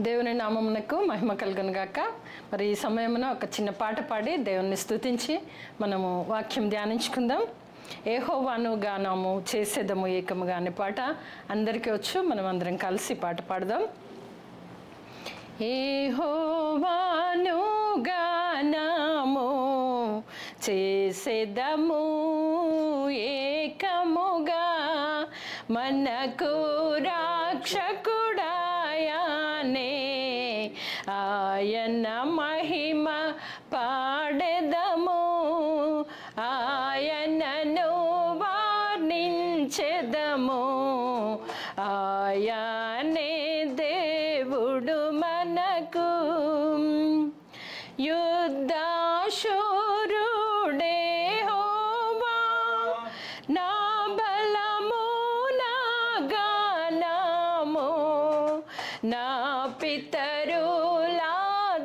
దేవుని నామమునకు మహిమ కలుగును గాక. మరి ఈ సమయమున ఒక చిన్న పాట పాడి దేవుని స్తుతించి మనము వాక్యం ధ్యానించుకుందాం. యెహోవాను గానము చేసేదము ఏకముగా అనే పాట అందరికీ వచ్చు. మనం అందరం కలిసి పాట పాడదాం. యెహోవాను గానము చేసేదము ఏకముగా, మనకు రక్షకుడాయనే, ఆయన మహిమ పాడెదము, ఆయనను వర్ణించెదము. ఆయనే దేవుడు మనకు, యుద్ధశూరుడే యెహోవా, నా బలము నా గానము, నా పితరుల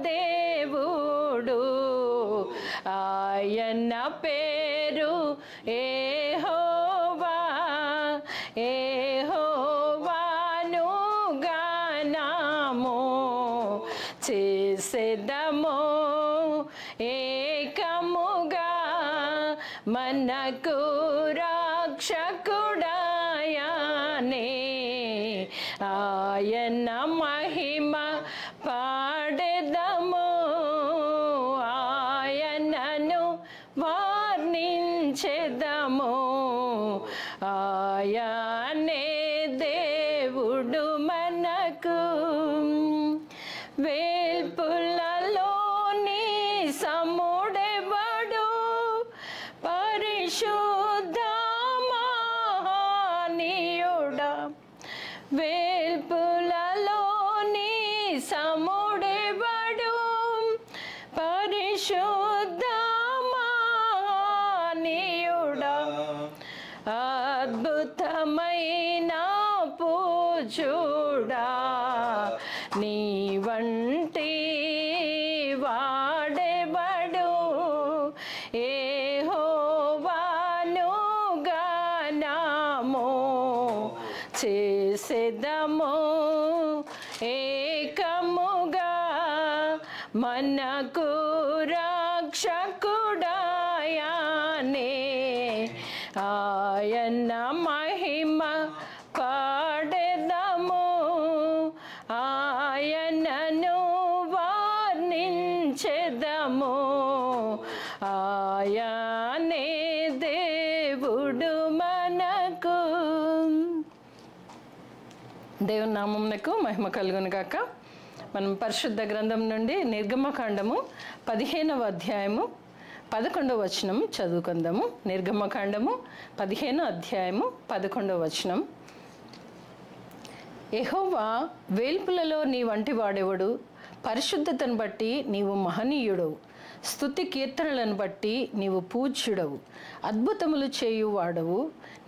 దేవుడు, ఆయన పేరు యెహోవా. యెహోవాను గానము చేసేదము ఏకముగా, మనకు రక్షకుడాయనే, ఆయన మహిమ పాడెదము, ఆయనను వర్ణించెదము. ఆయనే దేవుడు మనకు, వేల్పులలోని సముడెవడు, పరిశుద్ధ మహనీయుడా, వేల్పులలోని సముడెవడు, పరిశుద్ధ మహనీయుడా, అద్భుతమైన పూజుడా, నీ వంటి వాడెవడు, యెహోవాను గానము చేసేదము ఏకముగా, మనకు రక్షకుడాయనే, ఆయన మహిమ పాడెదము, ఆయనను వర్ణించెదము. ఆయనే దేవుడు మనకు. దేవుని నామమునకు మహిమ కలుగును గాక. మనం పరిశుద్ధ గ్రంథం నుండి నిర్గమకాండము 15వ అధ్యాయము 11వ వచనం చదువుకుందాము. నిర్గమకాండము 15వ అధ్యాయము 11వ వచనం. యెహోవా, వేల్పులలో నీ వంటి వాడెవడు, పరిశుద్ధతను బట్టి నీవు మహనీయుడవు, స్తుతి కీర్తనలను బట్టి నీవు పూజ్యుడవు, అద్భుతములు చేయువాడవు,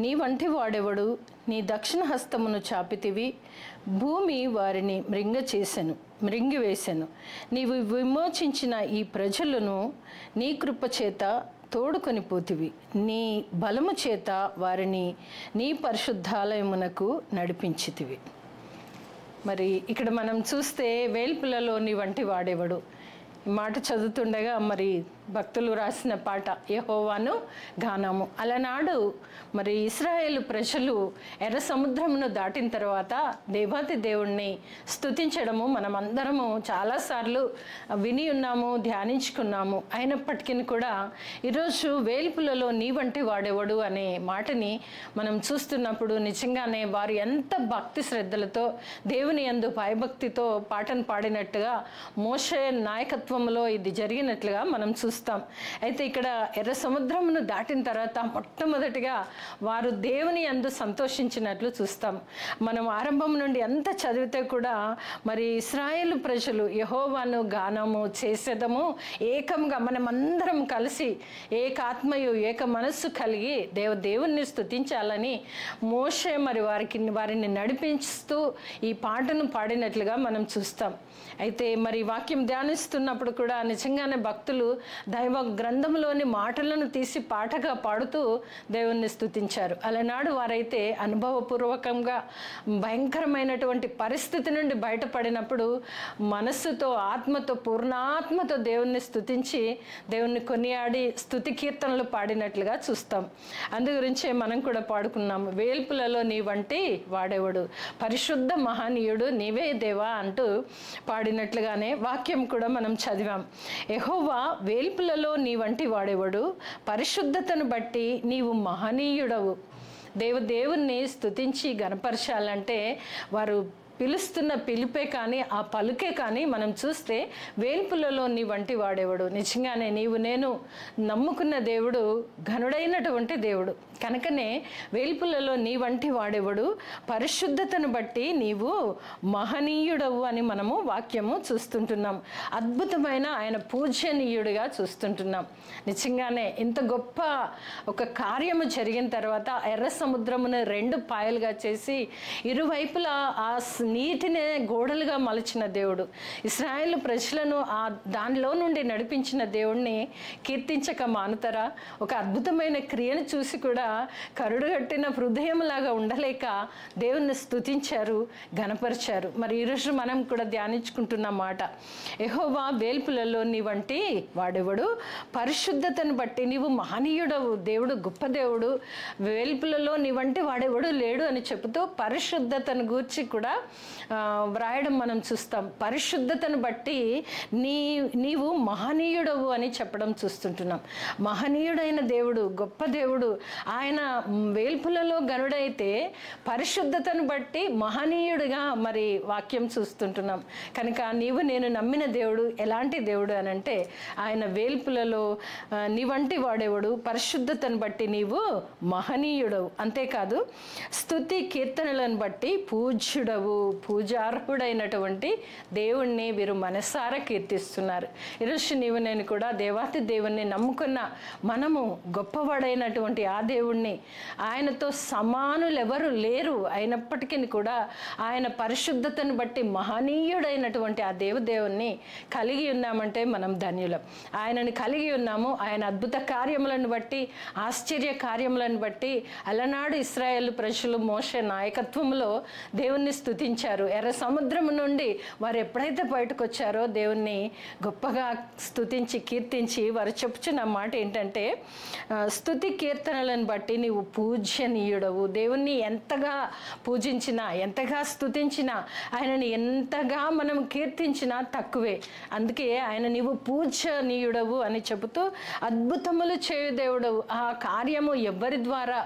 నీ వంటి వాడెవడు, నీ దక్షిణ హస్తమును చాపితివి, భూమి వారిని మృంగివేసెను. నీవు విమోచించిన ఈ ప్రజలను నీ కృపచేత తోడుకొని పోతివి, నీ బలము చేత వారిని నీ పరిశుద్ధాలయమునకు నడిపించితివి. మరి ఇక్కడ మనం చూస్తే వేల్పులలోని వంటి వాడేవాడు ఈ మాట చదువుతుండగా మరి భక్తులు రాసిన పాట యెహోవాను గానము. అలనాడు మరి ఇశ్రాయేలు ప్రజలు ఎర్ర సముద్రమును దాటిన తర్వాత దేవాతి దేవుణ్ణి స్తుతించడము మనం అందరము చాలాసార్లు విని ఉన్నాము, ధ్యానించుకున్నాము. అయినప్పటికీ కూడా ఈరోజు వేల్పులలో నీ వంటి వాడేవాడు అనే మాటని మనం చూస్తున్నప్పుడు నిజంగానే వారు ఎంత భక్తి శ్రద్ధలతో దేవుని యందు భయభక్తితో పాటను పాడినట్టుగా మోషే నాయకత్వంలో ఇది జరిగినట్లుగా మనం చూస్తాం. అయితే ఇక్కడ ఎర్ర సముద్రమును దాటిన తర్వాత మొట్టమొదటిగా వారు దేవుని యందు సంతోషించినట్లు చూస్తాం. మనం ఆరంభం నుండి ఎంత చదివితే కూడా మరి ఇశ్రాయేలు ప్రజలు యెహోవాను గానము చేసేదము ఏకంగా, మనమందరం కలిసి ఏకాత్మయు ఏక మనస్సు కలిగి దేవుణ్ణి స్తుతించాలని మోషే మరి వారిని నడిపిస్తూ ఈ పాటను పాడినట్లుగా మనం చూస్తాం. అయితే మరి వాక్యం ధ్యానిస్తున్నప్పుడు కూడా నిజంగానే భక్తులు దైవ గ్రంథంలోని మాటలను తీసి పాటగా పాడుతూ దేవుణ్ణి స్తుతించారు. అలనాడు వారైతే అనుభవపూర్వకంగా భయంకరమైనటువంటి పరిస్థితి నుండి బయటపడినప్పుడు మనస్సుతో, ఆత్మతో, పూర్ణాత్మతో దేవుణ్ణి స్తుతించి దేవుణ్ణి కొనియాడి స్తుతి కీర్తనలు పాడినట్లుగా చూస్తాం. అందు గురించే మనం కూడా పాడుకున్నాము, వేల్పులలో నీ వంటి వాడేవాడు, పరిశుద్ధ మహనీయుడు నీవే దేవా అంటూ పాడినట్లుగానే వాక్యం కూడా మనం చదివాం. యెహోవా వేల్పులలో నీ వంటి వాడేవాడు, పరిశుద్ధతను బట్టి నీవు మహనీయుడవు. దేవుణ్ణి స్తుతించి గణపరచాలంటే వారు పిలుస్తున్న పిలుపే కానీ, ఆ పలుకే కానీ మనం చూస్తే వేల్పులలో నీ వంటి వాడేవాడు. నిజంగానే నీవు నేను నమ్ముకున్న దేవుడు ఘనుడైనటువంటి దేవుడు కనుకనే వేల్పులలో నీ వంటి వాడేవాడు, పరిశుద్ధతను బట్టి నీవు మహనీయుడవు అని మనము వాక్యము చూస్తుంటున్నాం. అద్భుతమైన ఆయన పూజనీయుడిగా చూస్తుంటున్నాం. నిజంగానే ఇంత గొప్ప ఒక కార్యము జరిగిన తర్వాత ఎర్ర సముద్రమును 2 పాయలుగా చేసి ఇరువైపులా ఆ నీటినే గోడలుగా మలిచిన దేవుడు, ఇశ్రాయేలు ప్రజలను ఆ దానిలో నుండి నడిపించిన దేవుణ్ణి కీర్తించక మానుతారా? ఒక అద్భుతమైన క్రియను చూసి కూడా కరుడుగట్టిన హృదయంలాగా ఉండలేక దేవుణ్ణి స్తుతించారు, ఘనపరిచారు. మరి ఈరోజు మనం కూడా ధ్యానించుకుంటున్న మాట, యెహోవా వేల్పులలో నీ వంటి వాడెవడు, పరిశుద్ధతను బట్టి నీవు మహనీయుడవు. దేవుడు గొప్ప దేవుడు, వేల్పులలో నీ వంటి వాడెవడు లేడు అని చెబుతూ పరిశుద్ధతను గూర్చి కూడా వ్రాయడం మనం చూస్తాం. పరిశుద్ధతను బట్టి నీవు మహనీయుడవు అని చెప్పడం చూస్తుంటున్నాం. మహనీయుడైన దేవుడు, గొప్ప దేవుడు, ఆయన వేల్పులలో గనుడైతే పరిశుద్ధతను బట్టి మహనీయుడిగా మరి వాక్యం చూస్తుంటున్నాం. కనుక నీవు నేను నమ్మిన దేవుడు ఎలాంటి దేవుడు అని అంటే, ఆయన వేల్పులలో నీ వంటి వాడేవాడు, పరిశుద్ధతను బట్టి నీవు మహనీయుడవు. అంతేకాదు స్తుతి కీర్తనలను బట్టి పూజ్యుడవు, పూజార్హుడైనటువంటి దేవుణ్ణి వీరు మనసారా కీర్తిస్తున్నారు. ఈరోజు నీవు నేను కూడా దేవాతి దేవుణ్ణి నమ్ముకున్న మనము గొప్పవాడైనటువంటి ఆ దేవుణ్ణి, ఆయనతో సమానులు ఎవరు లేరు అయినప్పటికీ కూడా ఆయన పరిశుద్ధతను బట్టి మహనీయుడైనటువంటి ఆ దేవుణ్ణి కలిగి ఉన్నామంటే మనం ధన్యులం. ఆయనని కలిగి ఉన్నాము. ఆయన అద్భుత కార్యములను బట్టి, ఆశ్చర్య కార్యములను బట్టి అలనాడు ఇశ్రాయేలు ప్రజలు మోషే నాయకత్వంలో దేవుణ్ణి స్తుతించారు. ఎర్ర సముద్రం నుండి వారు ఎప్పుడైతే బయటకు వచ్చారో దేవుణ్ణి గొప్పగా స్తుతించి కీర్తించి వారు చెప్పుచున్న మాట ఏంటంటే, స్తుతి కీర్తనలను బట్టి నీవు పూజనీయుడవు. దేవుణ్ణి ఎంతగా పూజించినా, ఎంతగా స్తుతించినా, ఆయనని ఎంతగా మనం కీర్తించినా తక్కువే. అందుకే ఆయన నీవు పూజనీయుడవు అని చెబుతూ అద్భుతములు చేయు దేవుడవు. ఆ కార్యము ఎవరి ద్వారా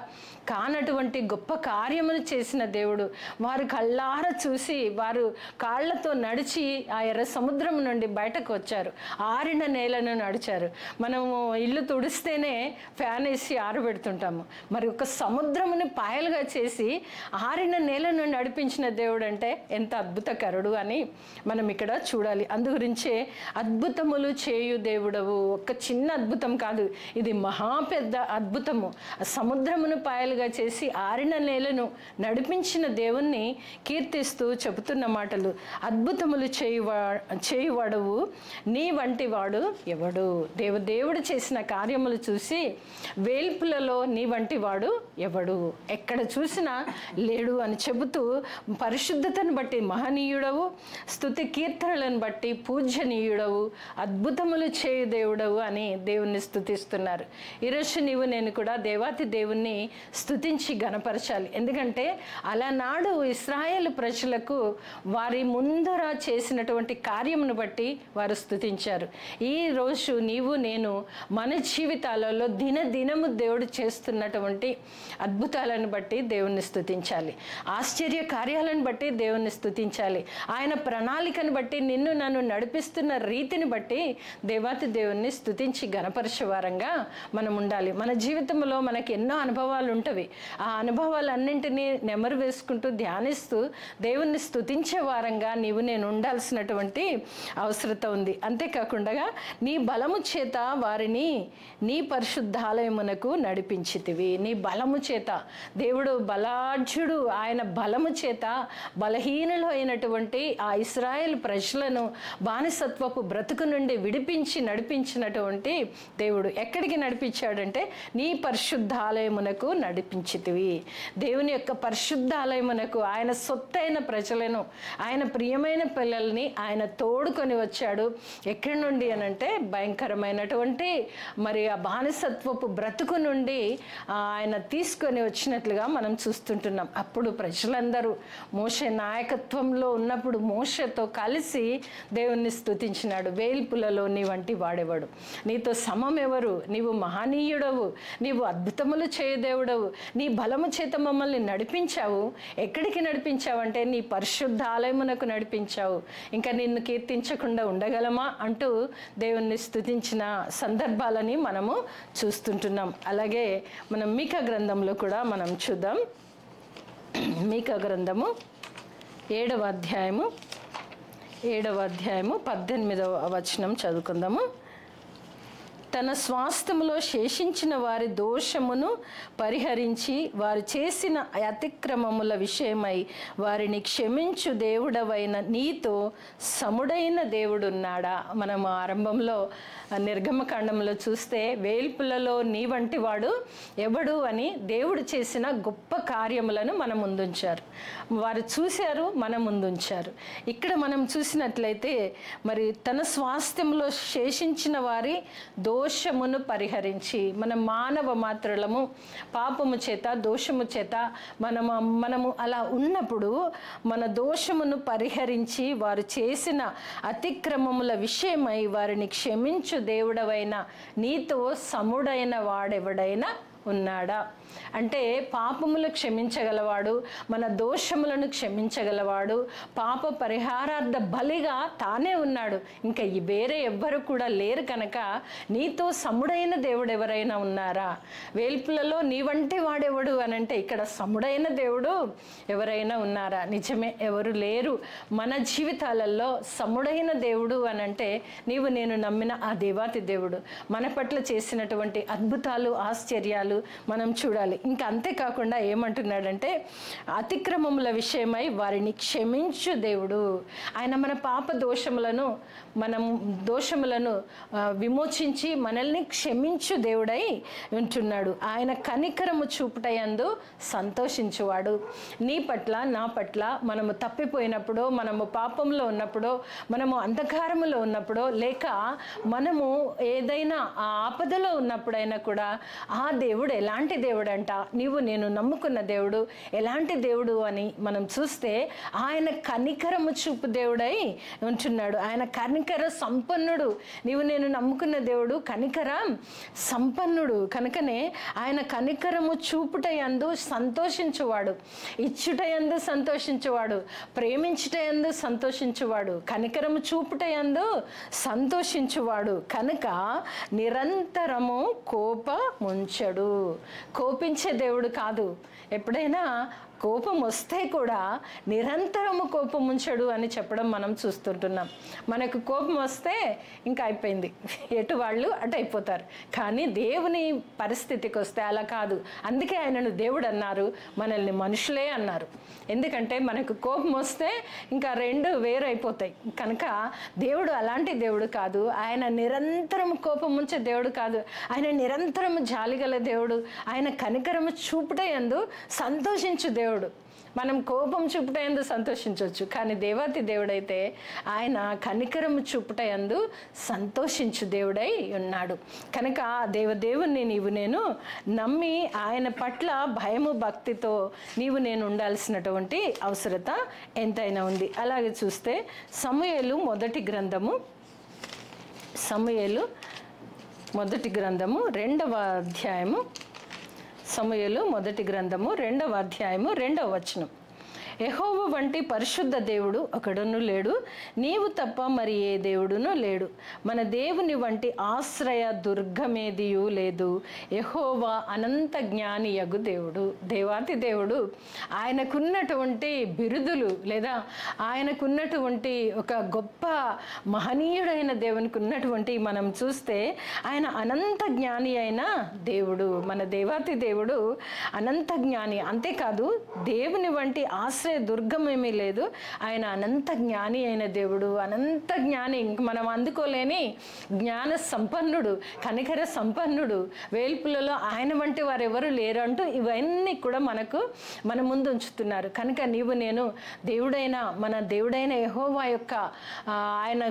కానటువంటి గొప్ప కార్యములు చేసిన దేవుడు. వారు కళ్ళారా చూసి వారు కాళ్లతో నడిచి ఆ ఎర్ర సముద్రం నుండి బయటకు వచ్చారు. ఆరిన నేలను నడిచారు. మనము ఇల్లు తుడిస్తేనే ఫ్యాన్ వేసి ఆరబెడుతుంటాము. మరి ఒక సముద్రముని పాయలుగా చేసి ఆరిన నేలను నడిపించిన దేవుడు అంటే ఎంత అద్భుతకరుడు అని మనం ఇక్కడ చూడాలి. అందుగురించే అద్భుతములు చేయు దేవుడవు. ఒక చిన్న అద్భుతం కాదు, ఇది మహా పెద్ద అద్భుతము. సముద్రమును పాయలుగా చేసి ఆరిన నేలను నడిపించిన దేవుణ్ణి కీర్తిస్తూ చెబుతున్న మాటలు, అద్భుతములు చేయువాడవు నీ వంటి వాడు ఎవడు. దేవుడు చేసిన కార్యములు చూసి వేల్పులలో నీ వంటి వాడు ఎవడు, ఎక్కడ చూసినా లేడు అని చెబుతూ పరిశుద్ధతను బట్టి మహనీయుడవు, స్తుతి కీర్తనలను బట్టి పూజనీయుడవు, అద్భుతములు చేయు దేవుడవు అని దేవుణ్ణి స్తుతిస్తున్నారు. ఈరోజు నీవు నేను కూడా దేవాతి దేవుణ్ణి స్తుతించి గణపరచాలి. ఎందుకంటే అలనాడు ఇశ్రాయేలు ప్రజలకు వారి ముందర చేసినటువంటి కార్యమును బట్టి వారు స్తుతించారు. ఈ రోజు నీవు నేను మన జీవితాలలో దినదినము దేవుడు చేస్తున్నటువంటి అద్భుతాలను బట్టి దేవుణ్ణి స్తుతించాలి. ఆశ్చర్య కార్యాలను బట్టి దేవుణ్ణి స్తుతించాలి. ఆయన ప్రణాళికను బట్టి నిన్ను నన్ను నడిపిస్తున్న రీతిని బట్టి దేవాతి దేవుణ్ణి స్తుతించి గణపరిచే వారంగా మనం ఉండాలి. మన జీవితంలో మనకి ఎన్నో అనుభవాలు ఉంటవి. ఉండేవి. ఆ అనుభవాలన్నింటినీ నెమరు వేసుకుంటూ ధ్యానిస్తూ దేవుణ్ణి స్తుతించే వారంగా నీవు నేను ఉండాల్సినటువంటి అవసరత ఉంది. అంతేకాకుండా నీ బలము చేత వారిని నీ పరిశుద్ధాలయమునకు నడిపించితివి. నీ బలము చేత, దేవుడు బలాఢ్యుడు, ఆయన బలము చేత బలహీనులు అయినటువంటి ఆ ఇశ్రాయేల్ ప్రజలను బానిసత్వపు బ్రతుకు నుండి విడిపించి నడిపించినటువంటి దేవుడు ఎక్కడికి నడిపించాడంటే నీ పరిశుద్ధాలయమునకు నడిపించితివి. దేవుని యొక్క పరిశుద్ధాలయమునకు ఆయన సొత్తైన ప్రజలను, ఆయన ప్రియమైన పిల్లల్ని ఆయన తోడుకొని వచ్చాడు. ఎక్కడి నుండి అనంటే భయంకరమైనటువంటి మరి ఆ బానిసత్వపు బ్రతుకు నుండి ఆయన తీసుకొని వచ్చినట్లుగా మనం చూస్తుంటున్నాం. అప్పుడు ప్రజలందరూ మోషే నాయకత్వంలో ఉన్నప్పుడు మోషేతో కలిసి దేవుణ్ణి స్తుతించినాడు. వేల్పులలో నీ వంటి వాడేవాడు, నీతో సమం ఎవరు, నీవు మహనీయుడవు, నీవు అద్భుతములు చేయదేవుడవు, నీ బలము చేత మమ్మల్ని నడిపించావు. ఎక్కడికి నడిపించావంటే నీ పరిశుద్ధాలయమునకు నడిపించావు. ఇంకా నిన్ను కీర్తించకుండా ఉండగలమా అంటూ దేవుణ్ణి స్తుతించిన సందర్భాలని మనము చూస్తుంటున్నాం. అలాగే మనం మీకా గ్రంథంలో కూడా మనం చూద్దాం. మీకా గ్రంథము 7వ అధ్యాయము 18వ వచనం చదువుకుందాము. తన స్వాస్థ్యములో శేషించిన వారి దోషమును పరిహరించి వారు చేసిన అతిక్రమముల విషయమై వారిని క్షమించు దేవుడవైన నీతో సముడైన దేవుడున్నాడా? మనం ఆరంభంలో నిర్గమకాండంలో చూస్తే వేల్పులలో నీ వంటి వాడు ఎవడు అని దేవుడు చేసిన గొప్ప కార్యములను మన ముందుంచారు. వారు చూశారు, మన ముందుంచారు. ఇక్కడ మనం చూసినట్లయితే మరి తన స్వాస్థ్యంలో శేషించిన వారి దోషమును పరిహరించి, మన మానవ మాత్రులము పాపము చేత దోషము చేత మనము అలా ఉన్నప్పుడు మన దోషమును పరిహరించి వారు చేసిన అతిక్రమముల విషయమై వారిని క్షమించు దేవుడవైన నీతో సముడైన వాడెవడైనా ఉన్నాడా? అంటే పాపములు క్షమించగలవాడు, మన దోషములను క్షమించగలవాడు, పాప పరిహారార్థ బలిగా తానే ఉన్నాడు. ఇంకా వేరే ఎవ్వరు కూడా లేరు కనుక నీతో సముడైన దేవుడు ఎవరైనా ఉన్నారా? వేల్పులలో నీ వంటి వాడెవడు అనంటే ఇక్కడ సముడైన దేవుడు ఎవరైనా ఉన్నారా? నిజమే, ఎవరు లేరు. మన జీవితాలలో సముడైన దేవుడు అనంటే నీవు నేను నమ్మిన ఆ దేవాతి దేవుడు మన పట్ల చేసినటువంటి అద్భుతాలు, ఆశ్చర్యాలు మనం చూడాలి. ఇంకా అంతేకాకుండా ఏమంటున్నాడంటే అతిక్రమముల విషయమై వారిని క్షమించు దేవుడు. ఆయన మన పాప దోషములను విమోచించి మనల్ని క్షమించు దేవుడై ఉంటున్నాడు. ఆయన కనికరము చూపుటయందు సంతోషించువాడు. నీ పట్ల, నా పట్ల మనము తప్పిపోయినప్పుడో, మనము పాపంలో ఉన్నప్పుడో, మనము అంధకారములో ఉన్నప్పుడో, లేక మనము ఏదైనా ఆ ఆపదలో ఉన్నప్పుడైనా కూడా ఆ దేవుడు ఎలాంటి దేవుడు అంట, నీవు నేను నమ్ముకున్న దేవుడు ఎలాంటి దేవుడు అని మనం చూస్తే ఆయన కనికరము చూపు దేవుడై ఉంటున్నాడు. ఆయన కనికర సంపన్నుడు. నీవు నేను నమ్ముకున్న దేవుడు కనికర సంపన్నుడు కనుకనే ఆయన కనికరము చూపుటయందు సంతోషించువాడు, ఇచ్చుటయందు సంతోషించువాడు, ప్రేమించుటయందు సంతోషించువాడు, కనికరము చూపుటయందు సంతోషించువాడు కనుక నిరంతరము కోపముంచడు. కోపించే దేవుడు కాదు. ఎప్పుడైనా కోపం వస్తే కూడా నిరంతరము కోపం ఉంచడు అని చెప్పడం మనం చూస్తుంటున్నాం. మనకు కోపం వస్తే ఇంకా అయిపోయింది, ఎటు వాళ్ళు అటు అయిపోతారు. కానీ దేవుని పరిస్థితికి వస్తే అలా కాదు. అందుకే ఆయనను దేవుడు అన్నారు, మనల్ని మనుషులే అన్నారు. ఎందుకంటే మనకు కోపం వస్తే ఇంకా రెండు వేరైపోతాయి. కనుక దేవుడు అలాంటి దేవుడు కాదు. ఆయన నిరంతరం కోపం ఉంచే దేవుడు కాదు. ఆయన నిరంతరం జాలిగల దేవుడు. ఆయన కనికరము చూపుటయందు సంతోషించు దేవుడు. మనం కోపం చూపుటయందు సంతోషించవచ్చు, కానీ దేవాతి దేవుడైతే ఆయన కనికరము చూపుటయందు సంతోషించు దేవుడై ఉన్నాడు. కనుక దేవుణ్ణి నీవు నేను నమ్మి ఆయన పట్ల భయము భక్తితో నీవు నేను ఉండాల్సినటువంటి అవసరత ఎంతైనా ఉంది. అలాగే చూస్తే సమూయేలు మొదటి గ్రంథము 2వ అధ్యాయము, సమూయేలు మొదటి గ్రంథము 2వ అధ్యాయము 2వ వచనం. యెహోవా వంటి పరిశుద్ధ దేవుడు ఒకడును లేడు, నీవు తప్ప మరి ఏ దేవుడును లేడు. మన దేవుని వంటి ఆశ్రయ దుర్గమేదియు లేదు. యెహోవా అనంత జ్ఞాని యగు దేవుడు, దేవాతి దేవుడు. ఆయనకున్నటువంటి బిరుదులు లేదా ఆయనకున్నటువంటి ఒక గొప్ప మహనీయుడైన దేవునికి ఉన్నటువంటి మనం చూస్తే ఆయన అనంత జ్ఞాని అయిన దేవుడు. మన దేవాతి దేవుడు అనంత జ్ఞాని. అంతేకాదు దేవుని వంటి ఆశ్రయ దుర్గం ఏమీ లేదు. ఆయన అనంత జ్ఞాని అయిన దేవుడు, అనంత జ్ఞాని. ఇంక మనం అందుకోలేని జ్ఞాన సంపన్నుడు, కనికర సంపన్నుడు. వేల్పులలో ఆయన వంటి వారు ఎవరు లేరు అంటూ ఇవన్నీ కూడా మన ముందు ఉంచుతున్నారు. కనుక నీవు నేను మన దేవుడైన యెహోవా యొక్క ఆయన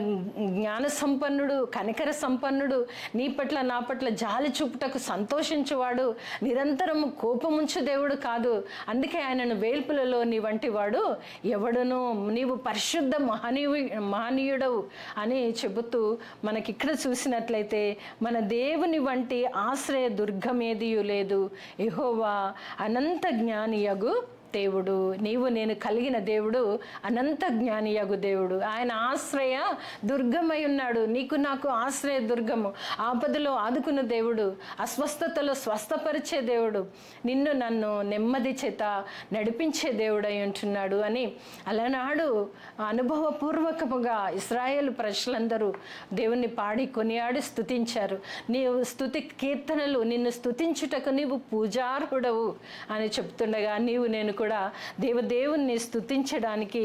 జ్ఞాన సంపన్నుడు, కనికర సంపన్నుడు, నీ పట్ల నా పట్ల జాలి చూపుటకు సంతోషించువాడు, నిరంతరము కోపముంచు దేవుడు కాదు. అందుకే ఆయనను వేల్పులలో నీ వంటి వాడు ఎవడును, నీవు పరిశుద్ధ మహనీయుడవు అని చెబుతూ మనకిక్కడ చూసినట్లయితే మన దేవుని వంటి ఆశ్రయ దుర్గమేదియు లేదు. యెహోవా అనంత జ్ఞానియగు దేవుడు. నీవు నేను కలిగిన దేవుడు అనంత జ్ఞానియగు దేవుడు. ఆయన ఆశ్రయ దుర్గమై ఉన్నాడు. నీకు నాకు ఆశ్రయ దుర్గము, ఆపదలో ఆదుకున్న దేవుడు, అస్వస్థతలో స్వస్థపరిచే దేవుడు, నిన్ను నన్ను నెమ్మది చేత నడిపించే దేవుడై ఉంటున్నాడు అని అలనాడు అనుభవపూర్వకముగా ఇశ్రాయేలు ప్రజలందరూ దేవుణ్ణి పాడి కొనియాడి స్తుతించారు. నీవు స్తుతి కీర్తనలు, నిన్ను స్తుతించుటకు నీవు పూజార్హుడవు అని చెప్తుండగా నీవు నేను కూడా దేవుణ్ణి స్తుతించడానికి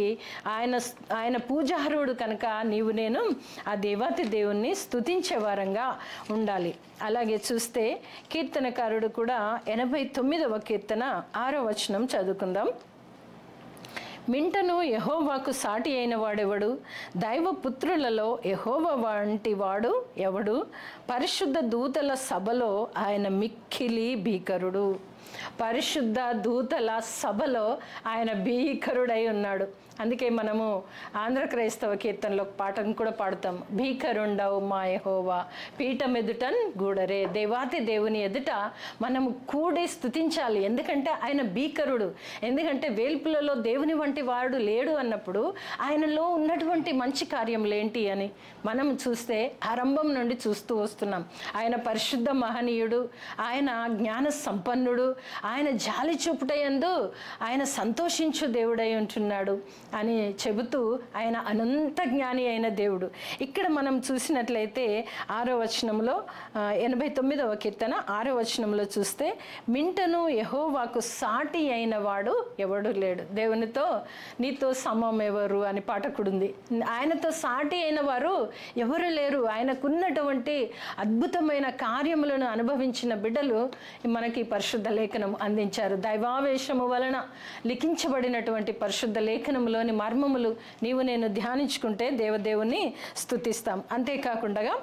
ఆయన పూజార్హుడు కనుక నీవు నేను ఆ దేవాతి దేవుణ్ణి స్తుతించే వారంగా ఉండాలి. అలాగే చూస్తే కీర్తనకారుడు కూడా 89వ కీర్తన 6వ వచనం చదువుకుందాం. మింటను యెహోవాకు సాటి అయిన వాడెవడు? దైవపుత్రులలో యెహోవా వంటి వాడు ఎవడు? పరిశుద్ధ దూతల సభలో ఆయన మిక్కిలి భీకరుడు. పరిశుద్ధ దూతల సభలో ఆయన భీకరుడై ఉన్నాడు. అందుకే మనము ఆంధ్ర క్రైస్తవ కీర్తనలో పాటను కూడా పాడుతాం. భీకరుండవు మా యెహోవా పీఠం ఎదుటన్ గూడరే. దేవాతి దేవుని ఎదుట మనము కూడి స్తుతించాలి. ఎందుకంటే ఆయన భీకరుడు. ఎందుకంటే వేల్పులలో దేవుని వంటి వాడు లేడు అన్నప్పుడు ఆయనలో ఉన్నటువంటి మంచి కార్యములేంటి అని మనం చూస్తే ఆరంభం నుండి చూస్తూ వస్తున్నాం. ఆయన పరిశుద్ధ మహనీయుడు, ఆయన జ్ఞాన సంపన్నుడు, ఆయన జాలి చూపుటయందు ఆయన సంతోషించు దేవుడై ఉంటున్నాడు అని చెబుతూ ఆయన అనంత జ్ఞాని అయిన దేవుడు. ఇక్కడ మనం చూసినట్లయితే 6వ వచనంలో 89వ కీర్తన 6వ వచనంలో చూస్తే మింటను యెహోవాకు సాటి అయిన వాడు ఎవడు లేడు. దేవునితో నీతో సమం ఎవరు అని పాఠకుడుంది. ఆయనతో సాటి అయిన వారు ఎవరు లేరు. ఆయనకున్నటువంటి అద్భుతమైన కార్యములను అనుభవించిన బిడ్డలు మనకి పరిశుద్ధ లేఖనం అందించారు. దైవావేశము వలన లిఖించబడినటువంటి పరిశుద్ధ లేఖనములోని మర్మములు నీవు నేను ధ్యానించుకుంటే దేవదేవుని స్తుతిస్తాం. అంతేకాకుండా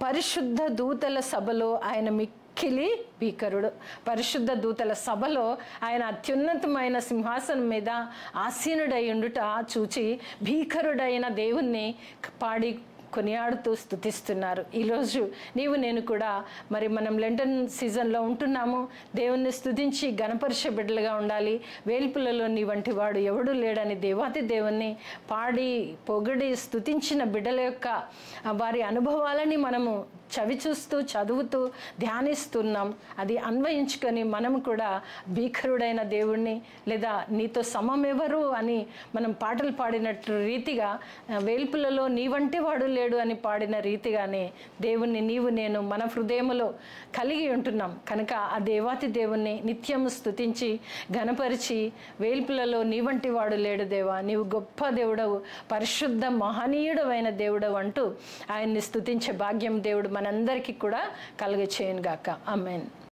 పరిశుద్ధ దూతల సభలో ఆయన మిక్కిలి భీకరుడు. పరిశుద్ధ దూతల సభలో ఆయన అత్యున్నతమైన సింహాసనం మీద ఆసీనుడై ఉండుట చూచి భీకరుడైన దేవుణ్ణి పాడి కొనియాడుతూ స్తుతిస్తున్నారు. ఈరోజు నీవు నేను కూడా మనం లెంటన్ సీజన్లో ఉంటున్నాము. దేవుణ్ణి స్తుతించి గణపరిచే బిడ్డలుగా ఉండాలి. వేల్పులలో నీ వంటి వాడు ఎవడు లేడని దేవాతి దేవుణ్ణి పాడి పొగిడి స్తుతించిన బిడ్డల యొక్క వారి అనుభవాలని మనము చవి చూస్తూ చదువుతూ ధ్యానిస్తున్నాం. అది అన్వయించుకొని మనము కూడా భీకరుడైన దేవుణ్ణి లేదా నీతో సమమెవరు అని మనం పాటలు పాడినట్టు రీతిగా వేల్పులలో నీ వంటి వాడు లేడు అని పాడిన రీతిగానే దేవుణ్ణి నీవు నేను మన హృదయములో కలిగి ఉంటున్నాం. కనుక ఆ దేవాతి దేవుణ్ణి నిత్యము స్తుతించి ఘనపరిచి వేల్పులలో నీ వంటి వాడు లేడు దేవా, నీవు గొప్ప దేవుడవు, పరిశుద్ధ మహనీయుడవైన దేవుడవు అంటూ ఆయన్ని స్తుతించే భాగ్యం దేవుడు మనందరికీ కూడా కలుగచేయును గాక. ఆమేన్.